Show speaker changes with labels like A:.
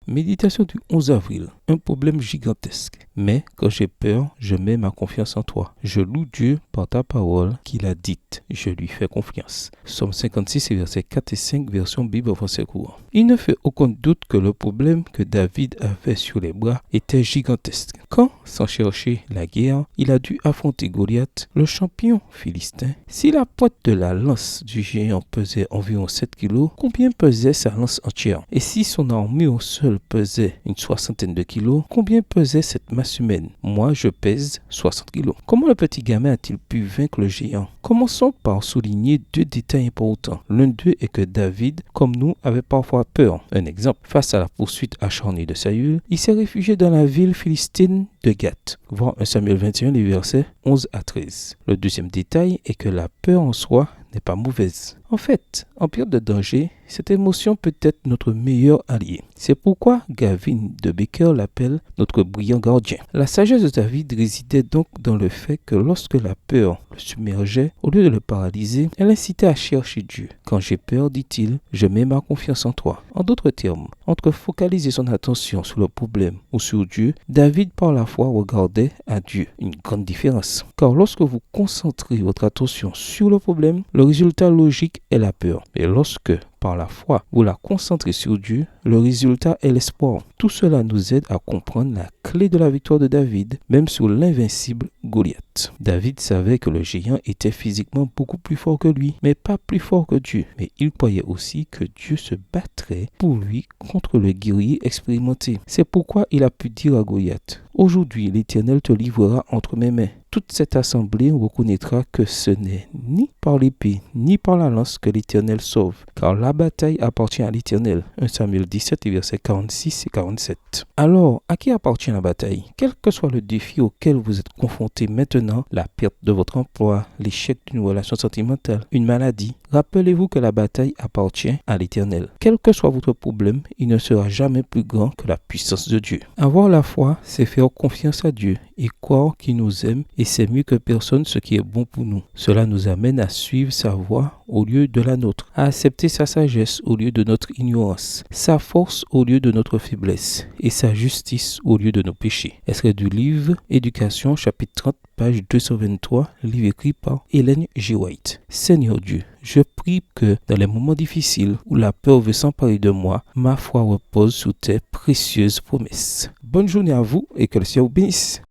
A: Méditation du 11 avril. Un problème gigantesque. Mais quand j'ai peur, je mets ma confiance en toi. Je loue Dieu par ta parole qu'il a dite. Je lui fais confiance. Psaume 56, versets 4 et 5, version Bible français courant. Il ne fait aucun doute que le problème que David avait sur les bras était gigantesque. Quand, sans chercher la guerre, il a dû affronter Goliath, le champion philistin, si la pointe de la lance du géant pesait environ 7 kilos, combien pesait sa lance entière? Et si son armure seule pesait une soixantaine de kilos, combien pesait cette masse humaine? Moi, je pèse 60 kilos. Comment le petit gamin a-t-il pu vaincre le géant? Commençons par souligner deux détails importants. L'un d'eux est que David, comme nous, avait parfois peur. Un exemple, face à la poursuite acharnée de Saül, il s'est réfugié dans la ville philistine de Gath. Voir 1 Samuel 21, les versets 11 à 13. Le deuxième détail est que la peur en soi n'est pas mauvaise. En fait, en période de danger, cette émotion peut être notre meilleur allié. C'est pourquoi Gavin de Becker l'appelle notre brillant gardien. La sagesse de David résidait donc dans le fait que lorsque la peur le submergeait, au lieu de le paralyser, elle incitait à chercher Dieu. Quand j'ai peur, dit-il, je mets ma confiance en toi. En d'autres termes, entre focaliser son attention sur le problème ou sur Dieu, David par la foi regardait à Dieu. Une grande différence. Car lorsque vous concentrez votre attention sur le problème, le résultat logique est la peur. Et lorsque, par la foi, vous la concentrez sur Dieu, le résultat est l'espoir. Tout cela nous aide à comprendre la clé de la victoire de David, même sur l'invincible Goliath. David savait que le géant était physiquement beaucoup plus fort que lui, mais pas plus fort que Dieu. Mais il croyait aussi que Dieu se battrait pour lui contre le guerrier expérimenté. C'est pourquoi il a pu dire à Goliath, « Aujourd'hui, l'Éternel te livrera entre mes mains. » Toute cette assemblée reconnaîtra que ce n'est ni par l'épée, ni par la lance que l'Éternel sauve, car la bataille appartient à l'Éternel. 1 Samuel 17, versets 46 et 47. Alors, à qui appartient la bataille? Quel que soit le défi auquel vous êtes confronté maintenant, la perte de votre emploi, l'échec d'une relation sentimentale, une maladie, rappelez-vous que la bataille appartient à l'Éternel. Quel que soit votre problème, il ne sera jamais plus grand que la puissance de Dieu. Avoir la foi, c'est faire confiance à Dieu et croire qu'il nous aime et c'est mieux que personne ce qui est bon pour nous. Cela nous amène à suivre sa voie au lieu de la nôtre, à accepter sa sagesse au lieu de notre ignorance, sa force au lieu de notre faiblesse et sa justice au lieu de nos péchés. Extrait du livre Éducation, chapitre 30, page 223, livre écrit par Ellen G. White. Seigneur Dieu, je prie que dans les moments difficiles où la peur veut s'emparer de moi, ma foi repose sous tes précieuses promesses. Bonne journée à vous et que le ciel vous bénisse.